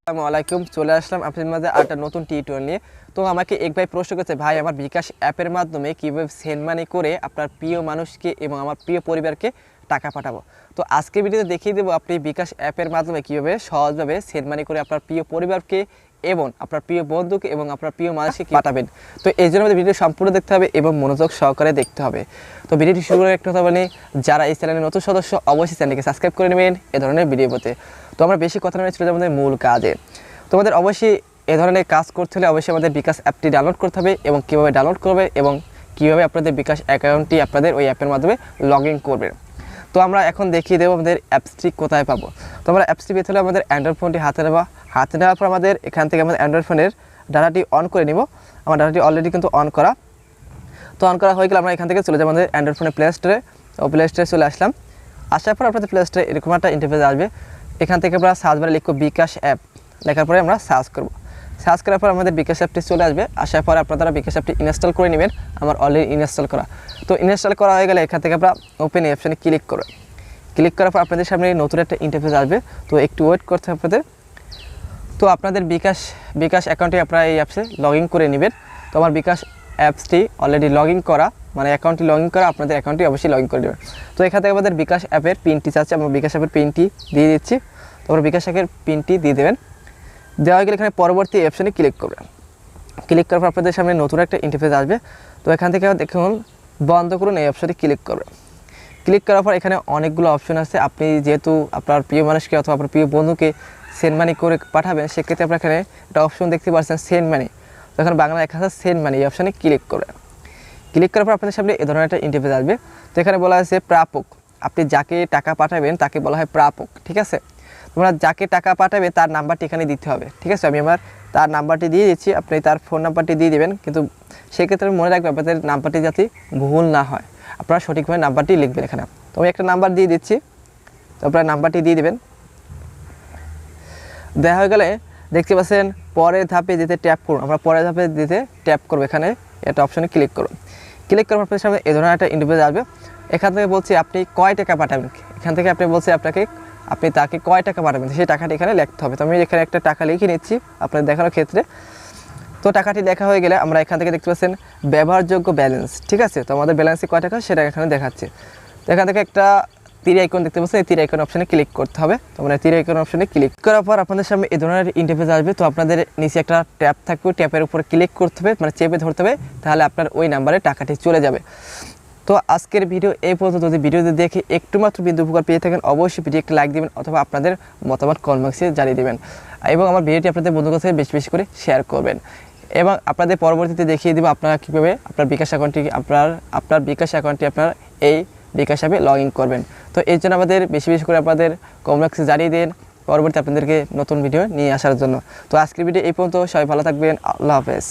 আসসালামু আলাইকুম, চলে আসলাম আপনাদের মাঝে একটা নতুন টিউটোরিয়াল নিয়ে। তো আমাকে এক ভাই প্রশ্ন করেছে, ভাই আমার বিকাশ অ্যাপের মাধ্যমে কীভাবে সেন্ড মানি করে আপনার প্রিয় মানুষকে এবং আমার প্রিয় পরিবারকে টাকা পাঠাবো। তো আজকে ভিডিওতে দেখিয়ে দেবো আপনি বিকাশ অ্যাপের মাধ্যমে কীভাবে সহজভাবে সেন্ড মানি করে আপনার প্রিয় পরিবারকে এবং আপনার প্রিয় বন্ধুকে এবং আপনার প্রিয় মানুষকে পাঠাবেন। তো এই জন্য আমাদের ভিডিও সম্পূর্ণ দেখতে হবে এবং মনোযোগ সহকারে দেখতে হবে। তো ভিডিওটি শুরু করে একটা কথা বলি, যারা এই চ্যানেলের নতুন সদস্য অবশ্যই চ্যানেলকে সাবস্ক্রাইব করে নেবেন এ ধরনের ভিডিও পেতে। তো আমরা বেশি কথা নয়, চলে যাবো আমাদের মূল কাজে। তোমাদের অবশ্যই এ ধরনের কাজ করতে হলে অবশ্যই আমাদের বিকাশ অ্যাপটি ডাউনলোড করতে হবে এবং কীভাবে ডাউনলোড করবে এবং কীভাবে আপনাদের বিকাশ অ্যাকাউন্টটি আপনাদের ওই অ্যাপের মাধ্যমে লগ ইন করবে। তো আমরা এখন দেখিয়ে দেবো আমাদের অ্যাপসটি কোথায় পাবো। তো আমরা অ্যাপসটি পেতে হলে আমাদের অ্যান্ড্রয়েড ফোনটি হাতে নেওয়ার পর আমাদের এখান থেকে আমাদের অ্যান্ড্রয়েড ফোনের ডাটাটি অন করে নিব। আমার ডাটাটি অলরেডি কিন্তু অন করা। তো অন করা হয়ে গেলে আমরা এখান থেকে চলে যাবো আমাদের অ্যান্ড্রয়েড ফোনের প্লে স্টোরে। ও প্লে স্টোরে চলে আসলাম। আসার পর আপনাদের প্লে স্টোরে এরকম একটা ইন্টারফেস আসবে। এখান থেকে আমরা সার্চ বারে লিখব বিকাশ অ্যাপ, লেখার পরে আমরা সার্চ করব। সার্চ করার পর আমাদের বিকাশ অ্যাপটি চলে আসবে। আসার পর আপনারা বিকাশ অ্যাপটি ইনস্টল করে নেবেন। আমার অলরেডি ইনস্টল করা। তো ইনস্টল করা হয়ে গেলে এখান থেকে আমরা ওপেন এই অপশানে ক্লিক করব। ক্লিক করার পর আপনাদের সামনে নতুন একটা ইন্টারফেস আসবে। তো একটু ওয়েট করতে হবে আপনাদের। তো আপনাদের বিকাশ অ্যাকাউন্টে আপনারা এই অ্যাপসে লগ ইন করে নেবেন। তো আমার বিকাশ অ্যাপসটি অলরেডি লগ ইন করা, মানে অ্যাকাউন্টটি লগ ইন করা, আপনাদের অ্যাকাউন্টটি অবশ্যই লগ ইন করে দেবেন। তো এখান থেকে আমাদের বিকাশ অ্যাপের পিনটি চাচ্ছে, আমরা বিকাশ অ্যাপের পিনটি দিয়ে দিচ্ছি। তো আমরা বিকাশ অ্যাপের পিনটি দিয়ে দেবেন। দেওয়া হয়ে গেলে এখানে পরবর্তী অপশানে ক্লিক করবেন। ক্লিক করার পর আপনাদের সামনে নতুন একটা ইন্টারফেস আসবে। তো এখান থেকে দেখুন বন্ধ করুন, এই অপশানে ক্লিক করবেন। ক্লিক করার পর এখানে অনেকগুলো অপশন আছে। আপনি যেহেতু আপনার প্রিয় মানুষকে অথবা আপনার প্রিয় বন্ধুকে সেন্ড মানি করে পাঠাবেন, সেক্ষেত্রে আপনার এখানে একটা অপশন দেখতে পাচ্ছেন সেন্ড মানি। তো এখানে বাংলা লেখা আছে সেন্ড মানি, এই অপশানে ক্লিক করবেন। ক্লিক করার পর আপনাদের সামনে এ ধরনের একটা ইন্টারফেস আসবে। তো এখানে বলা আছে প্রাপক, আপনি যাকে টাকা পাঠাবেন তাকে বলা হয় প্রাপক, ঠিক আছে। তোমরা যাকে টাকা পাঠাবে তার নাম্বারটি এখানে দিতে হবে, ঠিক আছে। আমি আমার তার নাম্বারটি দিয়ে দিচ্ছি, আপনি তার ফোন নাম্বারটি দিয়ে দেবেন। কিন্তু সেক্ষেত্রে মনে রাখবেন আপনাদের নাম্বারটি যাতে ভুল না হয়, আপনারা সঠিকভাবে নাম্বারটি লিখবেন এখানে। তো আমি একটা নাম্বার দিয়ে দিচ্ছি, তো আপনারা নাম্বারটি দিয়ে দেবেন। দেওয়া হয়ে গেলে দেখতে পাচ্ছেন পরের ধাপে দিতে ট্যাপ করুন। আমরা পরের ধাপে দিতে ট্যাপ করবো, এখানে একটা অপশানে ক্লিক করুন। ক্লিক করার আপনার সামনে এ ধরনের একটা ইন্টারফেস আসবে। এখান থেকে বলছি আপনি কয় টাকা পাঠাবেন, এখান থেকে আপনি বলছে আপনি তাকে কয় টাকা পাঠাবেন, সেই টাকাটি এখানে লিখতে হবে। তো আমি এখানে একটা টাকা লিখে নিচ্ছি আপনাদের দেখানোর ক্ষেত্রে। তো টাকাটি লেখা হয়ে গেলে আমরা এখান থেকে দেখতে পাচ্ছেন ব্যবহারযোগ্য ব্যালেন্স, ঠিক আছে। তো আমাদের ব্যালেন্সে কয় টাকা সেটা এখানে দেখাচ্ছে। তো এখান থেকে একটা তীর আইকন দেখতে পাচ্ছেন, এই তীর আইকন অপশানে ক্লিক করতে হবে। তো আমরা তীর আইকন অপশানে ক্লিক করার পর আপনাদের সামনে এই ধরনের ইন্টারফেস আসবে। তো আপনাদের নিচে একটা ট্যাপ থাকবে, ট্যাপের উপরে ক্লিক করতে হবে, মানে চেপে ধরতে হবে, তাহলে আপনার ওই নাম্বারে টাকাটি চলে যাবে। তো আজকের ভিডিও এই পর্যন্ত। যদি ভিডিওতে দেখে একটু মাত্র বিন্দু উপকার পেয়ে থাকেন অবশ্যই ভিডিও একটা লাইক দেবেন অথবা আপনাদের মতামত কমেন্ট বক্সে জানিয়ে দেবেন এবং আমার ভিডিওটি আপনাদের বন্ধুর কাছে বেশি বেশি করে শেয়ার করবেন এবং আপনাদের পরবর্তীতে দেখিয়ে দেবো আপনারা কীভাবে আপনার বিকাশ অ্যাকাউন্টটি আপনার বিকাশ অ্যাকাউন্টটি আপনার এই বিকাশ অ্যাপে লগ ইন করবেন। তো এর জন্য আমাদের বেশি বেশি করে আপনাদের কমেন্ট বক্সে জানিয়ে দেন পরবর্তী আপনাদেরকে নতুন ভিডিও নিয়ে আসার জন্য। তো আজকের ভিডিও এই পর্যন্ত, সবাই ভালো থাকবেন, আল্লাহ হাফেজ।